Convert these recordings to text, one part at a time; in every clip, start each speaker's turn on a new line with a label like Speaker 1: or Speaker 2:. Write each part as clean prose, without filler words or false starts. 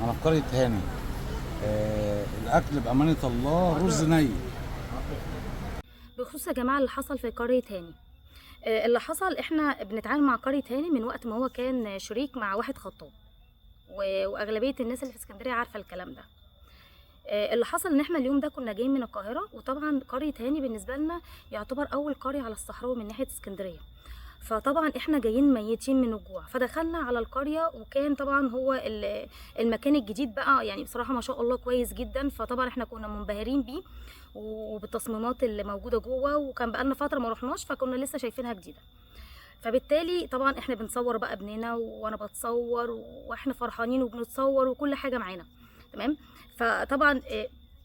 Speaker 1: أنا في قرية هاني. الأكل بأمانة الله رز ني.
Speaker 2: بخصوص يا جماعه اللي حصل في قريه هاني، اللي حصل احنا بنتعامل مع قريه هاني من وقت ما هو كان شريك مع واحد خطاب، واغلبيه الناس اللي في اسكندريه عارفه الكلام ده. اللي حصل ان احنا اليوم ده كنا جايين من القاهره، وطبعا قريه هاني بالنسبه لنا يعتبر اول قريه على الصحراوي من ناحيه اسكندريه. فطبعا احنا جايين ميتين من الجوع، فدخلنا على القريه، وكان طبعا هو المكان الجديد بقى يعني بصراحه ما شاء الله كويس جدا. فطبعا احنا كنا منبهرين بيه وبالتصميمات اللي موجوده جوه، وكان بقالنا فتره ما رحناش فكنا لسه شايفينها جديده. فبالتالي طبعا احنا بنصور بقى ابننا وانا بتصور، واحنا فرحانين وبنتصور وكل حاجه معانا تمام. فطبعا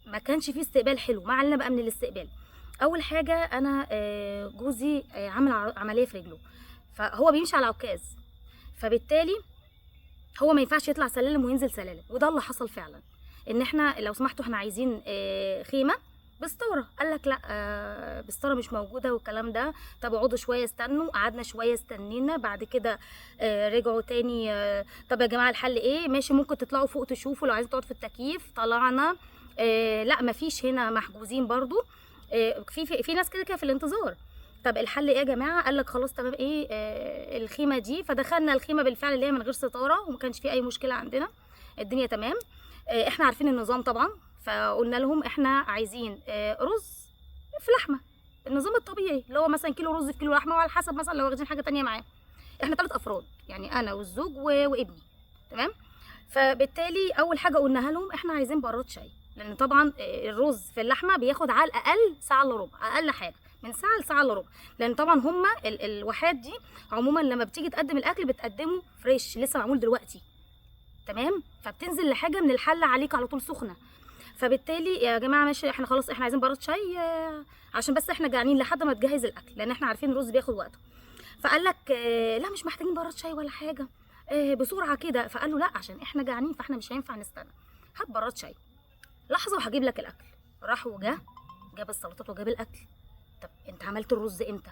Speaker 2: ما كانش فيه استقبال حلو. ما علينا بقى من الاستقبال. اول حاجه انا جوزي عمل عمليه في رجله، فهو بيمشي على عكاز، فبالتالي هو ما ينفعش يطلع سلالم وينزل سلالم. وده اللي حصل فعلا، ان احنا لو سمحتوا احنا عايزين خيمه بستاره. قال لك لا، بستاره مش موجوده والكلام ده. طب اقعدوا شويه استنوا. قعدنا شويه استنينا، بعد كده رجعوا تاني. طب يا جماعه الحل ايه؟ ماشي ممكن تطلعوا فوق تشوفوا لو عايزين تقعدوا في التكييف. طلعنا لا مفيش، هنا محجوزين برضو. في ناس كده كده في الانتظار. طب الحل ايه يا جماعه؟ قال لك خلاص تمام ايه الخيمه دي. فدخلنا الخيمه بالفعل اللي هي من غير ستاره، وما كانش في اي مشكله عندنا، الدنيا تمام. احنا عارفين النظام طبعا، فقلنا لهم احنا عايزين رز في لحمه، النظام الطبيعي اللي هو مثلا كيلو رز في كيلو لحمه، وعلى حسب مثلا لو واخدين حاجه تانية معاه. احنا 3 افراد يعني انا والزوج وابني تمام. فبالتالي اول حاجه قلناها لهم احنا عايزين براد شاي، لان طبعا الرز في اللحمه بياخد على الاقل ساعه الا ربع، اقل حاجه من ساعه لساعه الا ربع. لان طبعا هما الواحات دي عموما لما بتيجي تقدم الاكل بتقدمه فريش لسه معمول دلوقتي تمام. فبتنزل لحاجه من الحله عليك على طول سخنه. فبالتالي يا جماعه ماشي احنا خلاص احنا عايزين براد شاي عشان بس احنا جعانين لحد ما تجهز الاكل، لان احنا عارفين الرز بياخد وقته. فقال لك لا مش محتاجين براد شاي ولا حاجه بسرعه كده. فقال له لا عشان احنا جعانين فاحنا مش هينفع نستنى، هات براد شاي لحظه وهجيب لك الاكل. راح جاب السلطات وجاب الاكل. طب انت عملت الرز امتى؟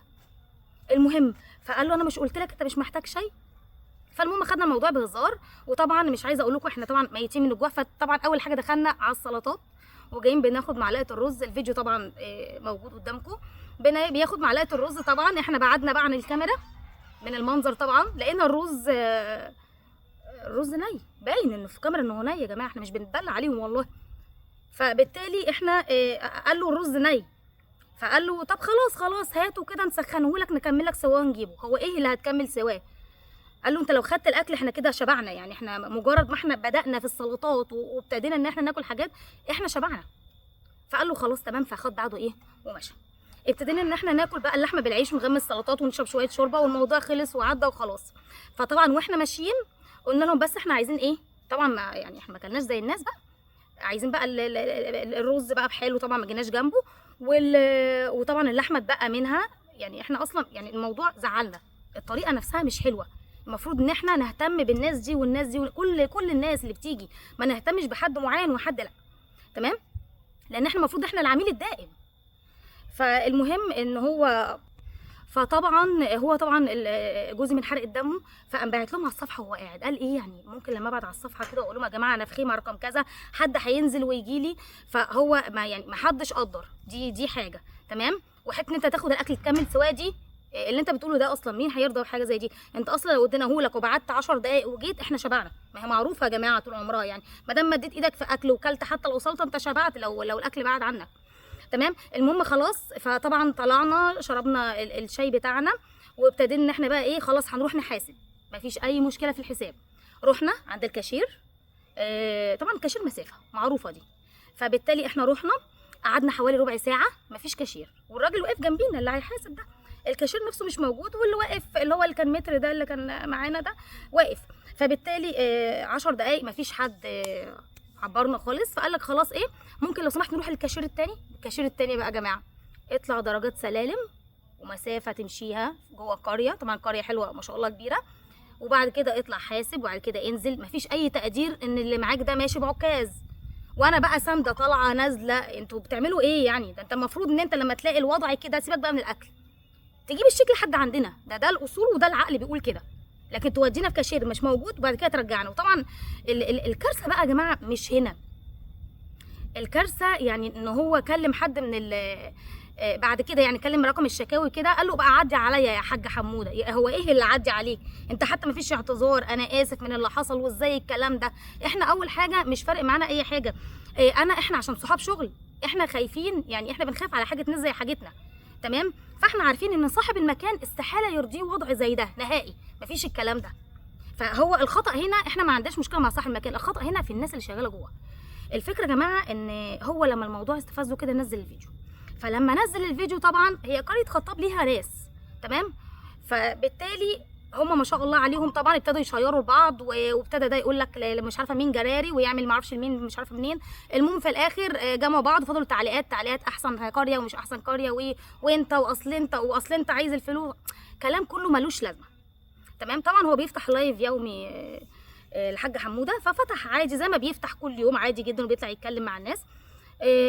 Speaker 2: المهم فقال له انا مش قلت لك انت مش محتاج شاي؟ فالمهم خدنا الموضوع بهزار. وطبعا مش عايزه اقول لكم احنا طبعا ميتين من الجوع. فطبعا اول حاجه دخلنا على السلطات، وجايين بناخد معلقه الرز. الفيديو طبعا موجود قدامكم. بياخد معلقه الرز. طبعا احنا بعدنا بقى عن الكاميرا من المنظر، طبعا لقينا الرز ني، باين انه في الكاميرا انه ني. يا جماعه احنا مش بنتدلع عليهم والله. فبالتالي احنا قال له الرز ني. فقال له طب خلاص هاته كده نسخنه لك نكمل لك سواه ونجيبه. هو ايه اللي هتكمل سواه؟ قال له انت لو خدت الاكل احنا كده شبعنا، يعني احنا مجرد ما احنا بدأنا في السلطات وابتدينا ان احنا ناكل حاجات احنا شبعنا. فقال له خلاص تمام. فاخد بعضه ايه ومشى. ابتدينا ان احنا ناكل بقى اللحمه بالعيش ونغمس السلطات ونشرب شويه شوربه، والموضوع خلص وعدى وخلاص. فطبعا واحنا ماشيين قلنا لهم بس احنا عايزين ايه. طبعا ما يعني احنا ما كلناش زي الناس بقى، عايزين بقى الرز بقى بحاله. طبعا ما جيناش جنبه. وطبعا اللحمه اتبقى منها. يعني احنا اصلا يعني الموضوع زعلنا، الطريقه نفسها مش حلوه. المفروض ان احنا نهتم بالناس دي والناس دي كل الناس اللي بتيجي، ما نهتمش بحد معين وحد لا تمام، لان احنا المفروض احنا العميل الدائم. فالمهم ان هو هو طبعا جوزي من حرقه دمه، فقام باعت لهم على الصفحه وهو قاعد. قال ايه يعني ممكن لما ابعت على الصفحه كده واقول لهم يا جماعه انا في خيمه رقم كذا حد هينزل ويجي لي. فهو ما حدش قدر دي حاجه تمام. وحته ان انت تاخد الاكل تكمل سواه دي اللي انت بتقوله ده اصلا مين هيرضى بحاجه زي دي؟ انت اصلا لو اديناهولك وبعدت 10 دقائق وجيت احنا شبعنا. ما هي معروفه يا جماعه طول عمرها، يعني ما دام مديت ايدك في اكل وكلت حتى لو سلطه انت شبعت لو الاكل بعد عنك تمام. المهم خلاص. فطبعا طلعنا شربنا الشاي بتاعنا، وابتدينا ان احنا بقى ايه خلاص هنروح نحاسب. مفيش اي مشكله في الحساب. رحنا عند الكاشير. طبعا الكاشير مسافه معروفه دي. فبالتالي احنا رحنا قعدنا حوالي ربع ساعه مفيش كاشير، والراجل واقف جنبينا اللي هيحاسب ده. الكاشير نفسه مش موجود، واللي واقف اللي هو اللي كان متر ده اللي كان معانا ده واقف. فبالتالي 10 دقايق مفيش حد عبرنا خالص. فقال لك خلاص ايه ممكن لو سمحت نروح للكاشير التاني. الكاشير التاني بقى يا جماعه اطلع درجات سلالم ومسافه تمشيها جوه القريه. طبعا قريه حلوه ما شاء الله كبيره. وبعد كده اطلع حاسب، وبعد كده انزل. مفيش اي تقدير ان اللي معاك ده ماشي بعكاز. وانا بقى سامده طالعه نازله. انتوا بتعملوا ايه يعني؟ ده انت المفروض ان انت لما تلاقي الوضع كده سيبك بقى من الاكل، تجيب الشيك لحد عندنا. ده الاصول وده العقل بيقول كده لكن تودينا في كاشير مش موجود وبعد كده ترجعنا. وطبعا الكارثه بقى يا جماعه مش هنا، الكارثه يعني ان هو كلم حد من بعد كده يعني كلم رقم الشكاوي كده، قال له بقى عدي عليا يا حاج حموده. هو ايه اللي عدي عليك انت؟ حتى ما فيش اعتذار، انا اسف من اللي حصل وازاي الكلام ده. احنا اول حاجه مش فارق معانا اي حاجه، احنا عشان صحاب شغل احنا خايفين، يعني احنا بنخاف على حاجه ناس زي حاجتنا، تمام؟ فاحنا عارفين ان صاحب المكان استحاله يرضيه وضع زي ده نهائي، مفيش الكلام ده. فهو الخطا هنا احنا ما عندناش مشكله مع صاحب المكان، الخطا هنا في الناس اللي شغاله جوه. الفكره يا جماعه ان هو لما الموضوع استفزه كده نزل الفيديو، فلما نزل الفيديو طبعا هي قريه خطاب ليها ناس، تمام؟ فبالتالي هم ما شاء الله عليهم طبعا ابتدوا يشيروا لبعض، وابتدى ده يقول لك مش عارفه مين جراري ويعمل ما اعرفش لمين مش عارفه منين. المهم في الاخر جمعوا بعض وفضلوا تعليقات احسن قريه ومش احسن قريه وانت واصل انت عايز الفلوس، كلام كله ملوش لازمه، تمام؟ طبعا هو بيفتح لايف يومي الحاج حموده، ففتح عادي زي ما بيفتح كل يوم عادي جدا وبيطلع يتكلم مع الناس.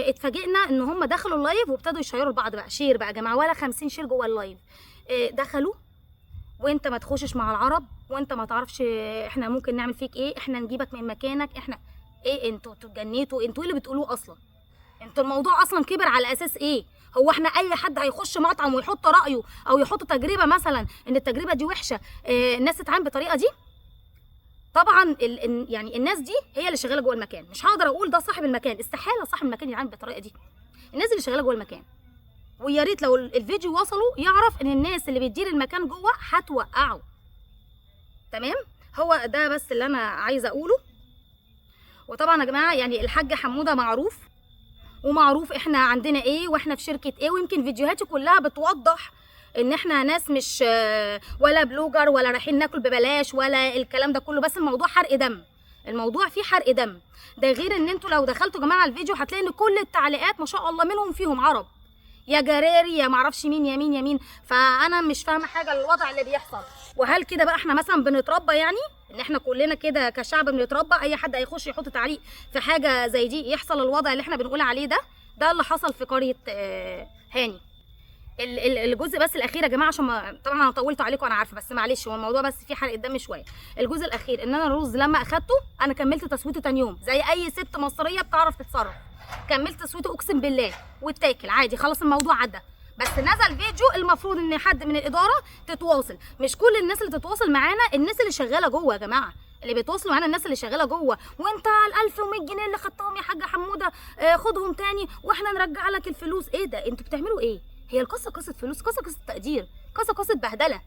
Speaker 2: اتفاجئنا ان هم دخلوا اللايف وابتدوا يشيروا لبعض بقى شير بقى يا جماعه، ولا 50 شير جوه اللايف. دخلوا وانت ما تخشش مع العرب، وانت ما تعرفش احنا ممكن نعمل فيك ايه، احنا نجيبك من مكانك، احنا ايه انتوا اتجنيتوا؟ انتوا ايه اللي بتقولوه اصلا؟ انتوا الموضوع اصلا كبر على اساس ايه؟ هو احنا اي حد هيخش مطعم ويحط رايه او يحط تجربه مثلا ان التجربه دي وحشه الناس تتعامل بالطريقه دي؟ طبعا يعني الناس دي هي اللي شغاله جوه المكان، مش هقدر اقول ده صاحب المكان، استحاله صاحب المكان يتعامل بالطريقه دي. الناس اللي شغاله جوه المكان، ويا ريت لو الفيديو وصلوا يعرف ان الناس اللي بتدير المكان جوه هتوقعه، تمام؟ هو ده بس اللي انا عايزه اقوله. وطبعا يا جماعه يعني الحاج حموده معروف ومعروف احنا عندنا ايه واحنا في شركه ايه، ويمكن فيديوهاتي كلها بتوضح ان احنا ناس مش ولا بلوجر ولا رايحين ناكل ببلاش ولا الكلام ده كله، بس الموضوع حرق دم، الموضوع فيه حرق دم. ده غير ان انتوا لو دخلتوا يا جماعه الفيديو هتلاقي ان كل التعليقات ما شاء الله منهم فيهم عرب، يا جراري يا معرفش مين يا مين يا مين. فانا مش فاهمه حاجه الوضع اللي بيحصل. وهل كده بقى احنا مثلا بنتربى، يعني ان احنا كلنا كده كشعب بنتربى اي حد هيخش يحط تعليق في حاجه زي دي يحصل الوضع اللي احنا بنقول عليه ده؟ ده اللي حصل في قريه هاني. الجزء بس الاخير يا جماعه عشان طبعا انا طولت عليكم انا عارفه، بس معلش هو الموضوع بس فيه حرق دم شويه. الجزء الاخير ان انا الرز لما اخدته انا كملت تسويته تاني يوم زي اي ست مصريه بتعرف تتصرف، كملت تسويته اقسم بالله واتاكل عادي، خلاص الموضوع عدى. بس نزل فيديو المفروض ان حد من الاداره تتواصل، مش كل الناس اللي تتواصل معانا الناس اللي شغاله جوه يا جماعه، اللي بيتواصلوا معانا الناس اللي شغاله جوه. وانت ال 1100 جنيه اللي خدتهم يا حاج حموده خدهم تاني واحنا نرجع لك الفلوس. ايه ده؟ انتوا بتعملوا ايه؟ هي القصه قصه فلوس؟ قصه تقدير؟ قصه بهدله؟